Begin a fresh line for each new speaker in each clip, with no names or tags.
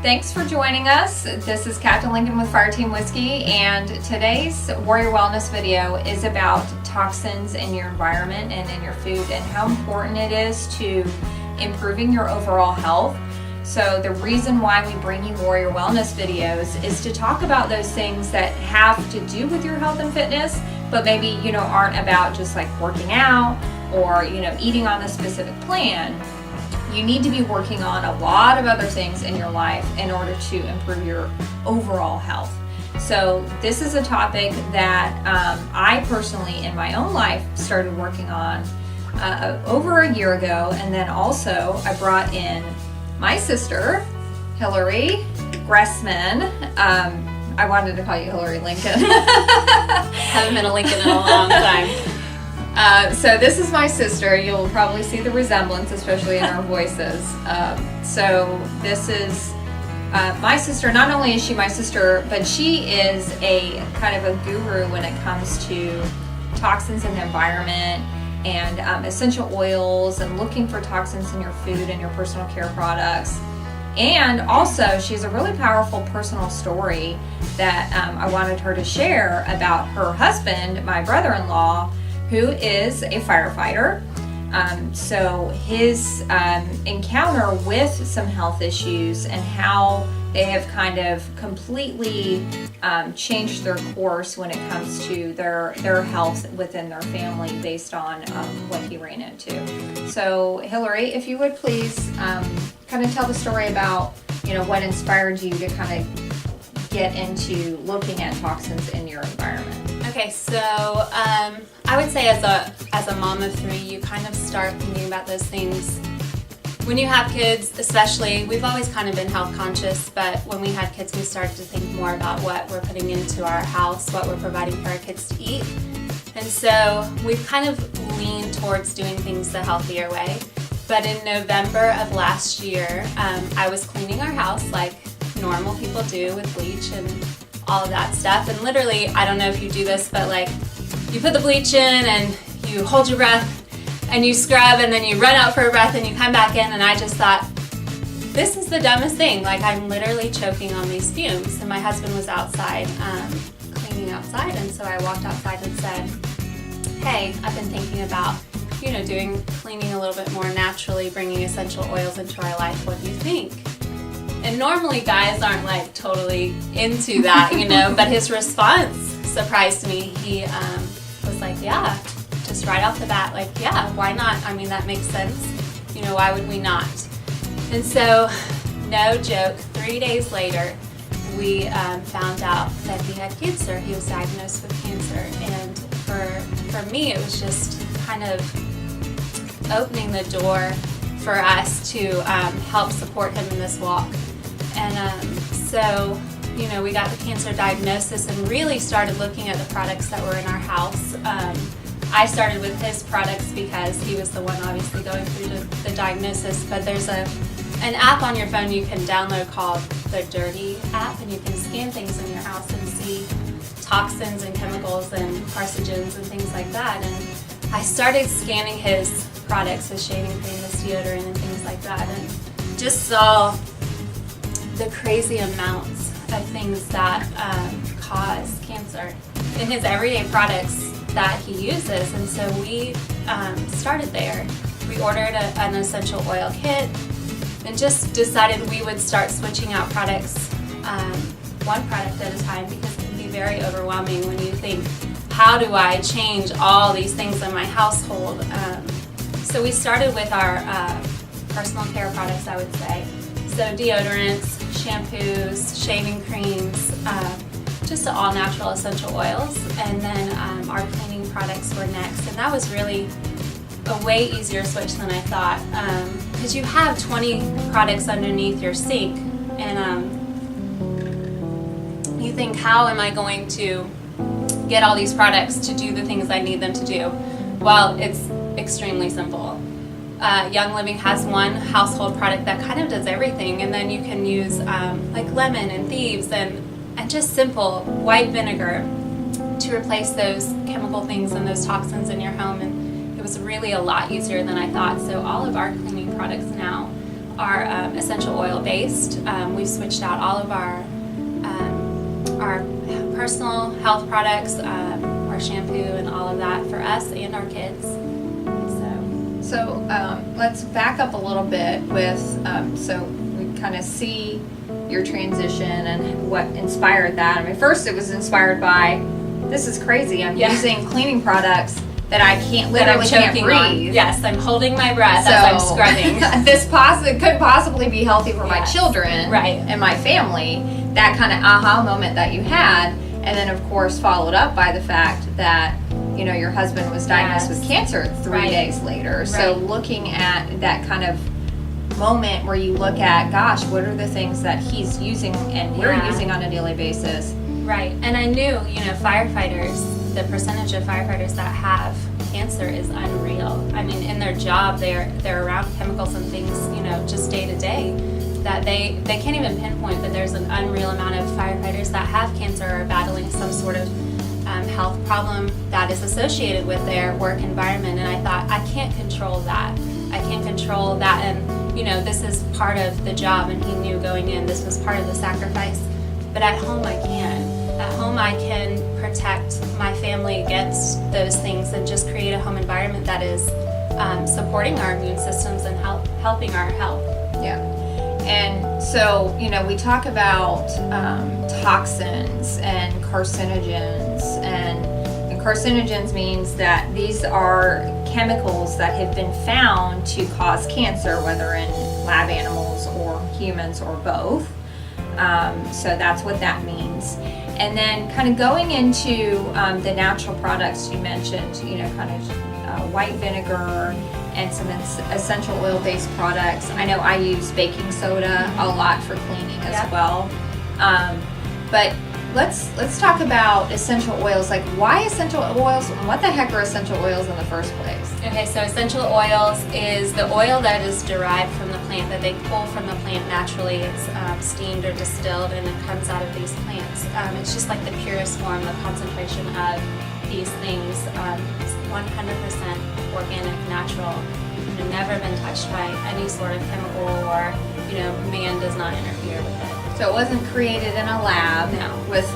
Thanks for joining us. This is Captain Lincoln with Fireteam Whiskey, and today's Warrior Wellness video is about toxins in your environment and in your food and how important it is to improving your overall health. So the reason why we bring you Warrior Wellness videos is to talk about those things that have to do with your health and fitness, but maybe, aren't about just like working out or, eating on a specific plan. You need to be working on a lot of other things in your life in order to improve your overall health. So this is a topic that I personally in my own life started working on over a year ago, and then also I brought in my sister, Hillary Gressman. I wanted to call you Hillary Lincoln.
Haven't been a Lincoln in a long time.
So this is my sister. You'll probably see the resemblance, especially in our voices. So this is my sister. Not only is she my sister, but she is a kind of a guru when it comes to toxins in the environment and essential oils and looking for toxins in your food and your personal care products. And also, she has a really powerful personal story that I wanted her to share about her husband, my brother-in-law, who is a firefighter. So his encounter with some health issues and how they have kind of completely changed their course when it comes to their health within their family based on what he ran into. So Hillary, if you would please kind of tell the story about what inspired you to kind of get into looking at toxins in your environment.
Okay, so I would say as a mom of three, you kind of start thinking about those things. When you have kids, especially, we've always kind of been health conscious, but when we had kids, we started to think more about what we're putting into our house, what we're providing for our kids to eat. And so we've kind of leaned towards doing things the healthier way. But in November of last year, I was cleaning our house like normal people do with bleach and all of that stuff. And literally, I don't know if you do this, but like you put the bleach in and you hold your breath and you scrub and then you run out for a breath and you come back in, and I just thought, this is the dumbest thing. Like, I'm literally choking on these fumes. And my husband was outside cleaning outside, and so I walked outside and said, hey, I've been thinking about doing cleaning a little bit more naturally, bringing essential oils into our life. What do you think? And normally guys aren't like totally into that, but his response surprised me. He was like, yeah, just right off the bat, like, yeah, why not? I mean, that makes sense. Why would we not? And so, no joke, 3 days later, we found out that he had cancer. He was diagnosed with cancer. And for me, it was just kind of opening the door for us to help support him in this walk. And so, we got the cancer diagnosis and really started looking at the products that were in our house. I started with his products because he was the one obviously going through the diagnosis, but there's an app on your phone you can download called the Dirty app, and you can scan things in your house and see toxins and chemicals and carcinogens and things like that. And I started scanning his products, his shaving cream, his deodorant, and things like that, and just saw the crazy amounts of things that cause cancer in his everyday products that he uses. And so we started there. We ordered an essential oil kit and just decided we would start switching out products one product at a time, because it can be very overwhelming when you think, how do I change all these things in my household? So we started with our personal care products, I would say. So deodorants, shampoos, shaving creams, just all natural essential oils. And then our cleaning products were next. And that was really a way easier switch than I thought. Because you have 20 products underneath your sink. And you think, how am I going to get all these products to do the things I need them to do? Well, it's extremely simple. Young Living has one household product that kind of does everything, and then you can use like lemon and thieves and just simple white vinegar to replace those chemical things and those toxins in your home. And it was really a lot easier than I thought. So all of our cleaning products now are essential oil based. We've switched out all of our personal health products, our shampoo and all of that for us and our kids.
So let's back up a little bit with, so we kind of see your transition and what inspired that. I mean, first it was inspired by, this is crazy, I'm using cleaning products that I literally can't breathe.
On. Yes, I'm holding my breath as I'm scrubbing.
This couldn't possibly be healthy for my children and my family. That kind of aha moment that you had, and then of course followed up by the fact that your husband was diagnosed with cancer 3 days later. So looking at that kind of moment where you look at, gosh, what are the things that he's using and we're using on a daily basis?
Right, and I knew, firefighters, the percentage of firefighters that have cancer is unreal. I mean, in their job, they're around chemicals and things, just day to day, that they can't even pinpoint, but there's an unreal amount of firefighters that have cancer or are battling some sort of health problem that is associated with their work environment. And I thought, I can't control that. And this is part of the job, and he knew going in this was part of the sacrifice. But at home I can. At home I can protect my family against those things and just create a home environment that is supporting our immune systems and helping our health.
Yeah. And so, we talk about toxins and carcinogens, and carcinogens means that these are chemicals that have been found to cause cancer, whether in lab animals or humans or both. So that's what that means. And then kind of going into the natural products you mentioned, white vinegar and some essential oil-based products. I know I use baking soda a lot for cleaning as well. But let's talk about essential oils. Like, why essential oils? What the heck are essential oils in the first place?
Okay, so essential oils is the oil that is derived from the plant, that they pull from the plant naturally. It's steamed or distilled, and it comes out of these plants. It's just like the purest form, the concentration of these things. It's 100% organic, natural. Never been touched by any sort of chemical, or man does not interfere with it.
So it wasn't created in a lab with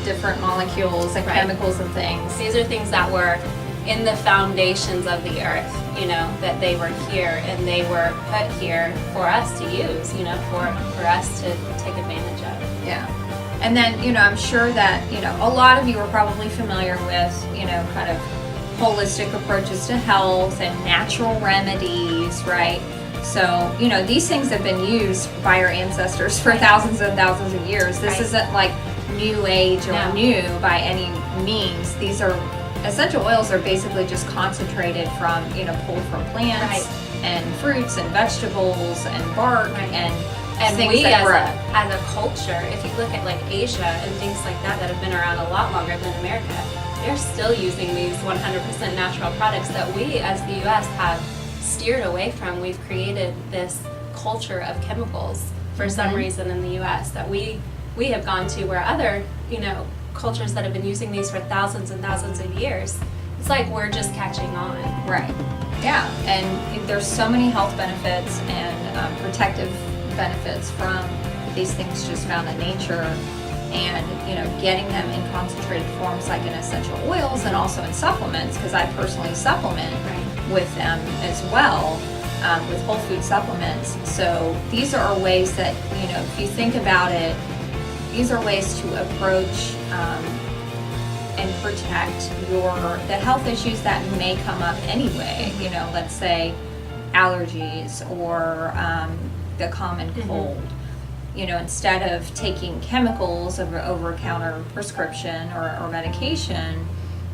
different molecules and chemicals and things.
These are things that were in the foundations of the earth, that they were here and they were put here for us to use, for us to take advantage of.
Yeah. And then, I'm sure that, a lot of you are probably familiar with, kind of holistic approaches to health and natural remedies, right? So, these things have been used by our ancestors for thousands and thousands of years. This isn't like new age or new by any means. These are essential oils are basically just concentrated from, pulled from plants and fruits and vegetables and bark and things
we
that
as a culture, if you look at like Asia and things like that have been around a lot longer than America, they're still using these 100% natural products that we as the U.S. have steered away from. We've created this culture of chemicals for some reason in the U.S. that we have gone to, where other, cultures that have been using these for thousands and thousands of years, it's like we're just catching on.
Right. Yeah. And there's so many health benefits and protective benefits from these things just found in nature, and getting them in concentrated forms like in essential oils and also in supplements, because I personally supplement with them as well, with whole food supplements. So these are ways that, if you think about it, these are ways to approach and protect the health issues that may come up anyway. Let's say allergies or the common cold. Instead of taking chemicals of over-the-counter prescription or medication,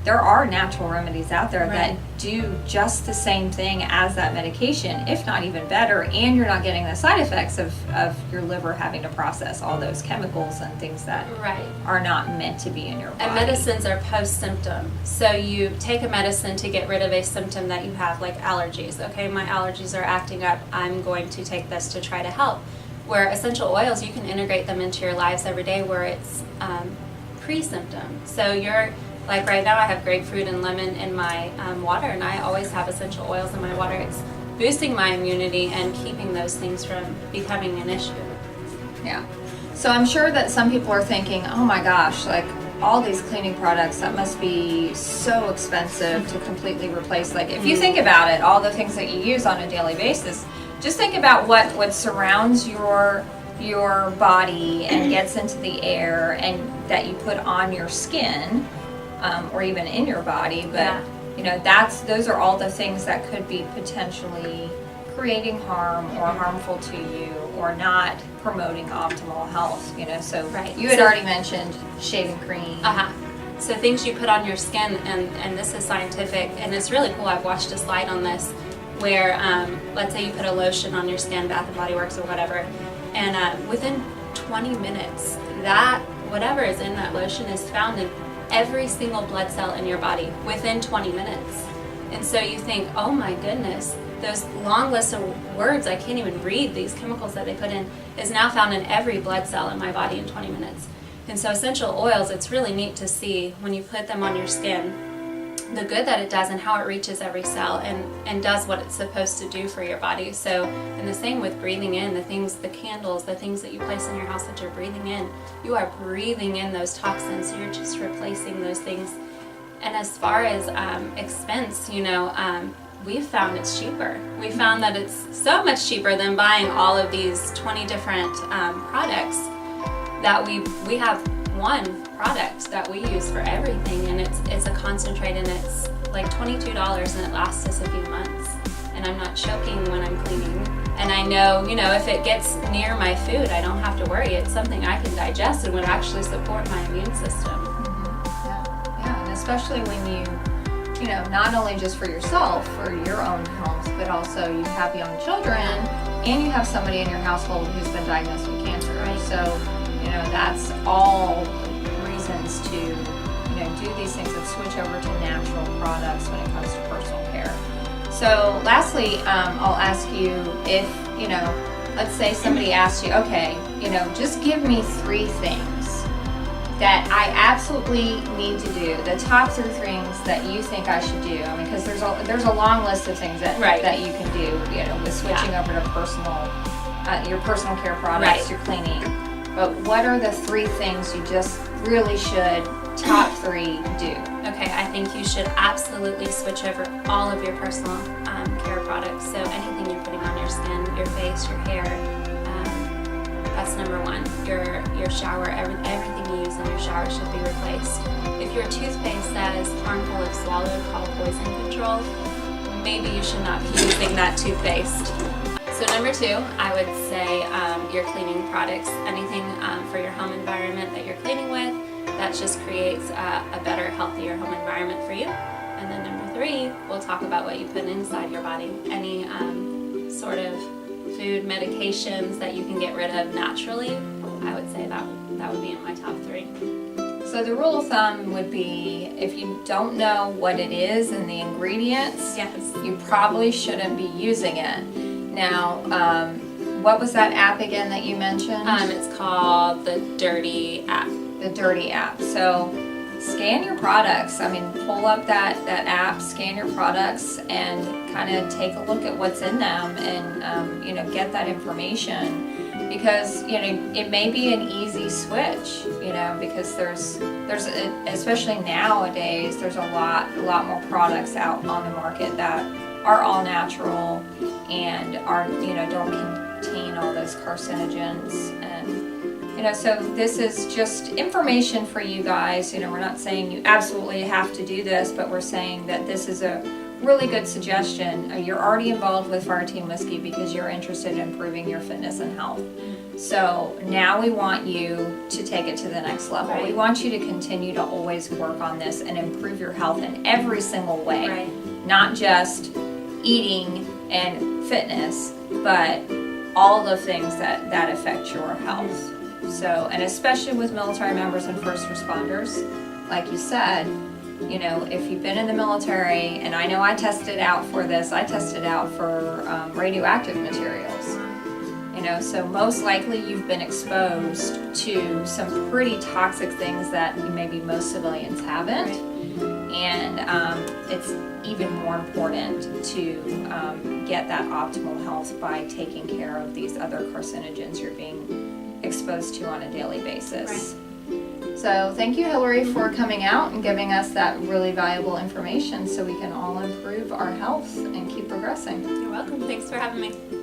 there are natural remedies out there that do just the same thing as that medication, if not even better, and you're not getting the side effects of your liver having to process all those chemicals and things that are not meant to be in your body.
And medicines are post-symptom. So you take a medicine to get rid of a symptom that you have, like allergies. Okay, my allergies are acting up. I'm going to take this to try to help. Where essential oils, you can integrate them into your lives every day, where it's pre-symptom. So you're like right now, I have grapefruit and lemon in my water, and I always have essential oils in my water. It's boosting my immunity and keeping those things from becoming an issue.
Yeah. So I'm sure that some people are thinking, oh my gosh, like all these cleaning products, that must be so expensive to completely replace. Like if you think about it, all the things that you use on a daily basis, just think about what surrounds your body and gets into the air and that you put on your skin, or even in your body. But you know, those are all the things that could be potentially creating harm or harmful to you or not promoting optimal health, you know. So you had already mentioned shaving cream.
So things you put on your skin, and this is scientific, and it's really cool. I've watched a slide on this where let's say you put a lotion on your skin, Bath and Body Works or whatever, and within 20 minutes, that whatever is in that lotion is found in every single blood cell in your body within 20 minutes. And so you think, oh my goodness, those long lists of words, I can't even read, these chemicals that they put in, is now found in every blood cell in my body in 20 minutes. And so essential oils, it's really neat to see when you put them on your skin, the good that it does and how it reaches every cell and does what it's supposed to do for your body. So, and the same with breathing in, the things, the candles, the things that you place in your house that you're breathing in, you are breathing in those toxins, so you're just replacing those things. And as far as expense, you know, we've found it's cheaper. We found that it's so much cheaper than buying all of these 20 different products, that we have one product that we use for everything, and it's a concentrate, and it's like $22 and it lasts us a few months. And I'm not choking when I'm cleaning. And I know, you know, if it gets near my food, I don't have to worry. It's something I can digest and would actually support my immune system.
Yeah, and especially when you know, not only just for yourself, for your own health, but also you have young children and you have somebody in your household who's been diagnosed with cancer. So, you know, that's all reasons to, you know, do these things and switch over to natural products when it comes to personal care. So lastly, I'll ask you if, you know, let's say somebody asked you, okay, you know, just give me 3 things that I absolutely need to do, the top 3 things that you think I should do. I mean, because there's a long list of things that that you can do, you know, with switching over to your personal care products, your cleaning. But what are the 3 things you just really should, top 3, do?
Okay, I think you should absolutely switch over all of your personal care products. So anything you're putting on your skin, your face, your hair, that's number 1. Your shower, everything you use in your shower should be replaced. If your toothpaste that is harmful if swallowed, called poison control, maybe you should not be using that toothpaste. So number 2, I would say your cleaning products, anything for your home environment that you're cleaning with, that just creates a better, healthier home environment for you. And then number 3, we'll talk about what you put inside your body. Any sort of food, medications that you can get rid of naturally, I would say that would be in my top 3.
So the rule of thumb would be, if you don't know what it is and the ingredients, you probably shouldn't be using it. Now, what was that app again that you mentioned?
It's called the Dirty app.
The Dirty app. So scan your products. I mean, pull up that app, scan your products, and kind of take a look at what's in them, and you know, get that information, because you know, it may be an easy switch, you know, because there's especially nowadays, there's a lot more products out on the market that are all natural and are, you know, don't contain all those carcinogens. And you know, so this is just information for you guys. You know, we're not saying you absolutely have to do this, but we're saying that this is a really good suggestion. You're already involved with Fire Team Whiskey because you're interested in improving your fitness and health. So now we want you to take it to the next level. We want you to continue to always work on this and improve your health in every single way. Not just eating and fitness, but all the things that affect your health. So, and especially with military members and first responders, like you said, you know, if you've been in the military, and I know I tested out for this, I tested out for radioactive materials. You know, so most likely you've been exposed to some pretty toxic things that maybe most civilians haven't. And it's even more important to get that optimal health by taking care of these other carcinogens you're being exposed to on a daily basis.
Right.
So thank you, Hillary, for coming out and giving us that really valuable information so we can all improve our health and keep progressing.
You're welcome. Thanks for having me.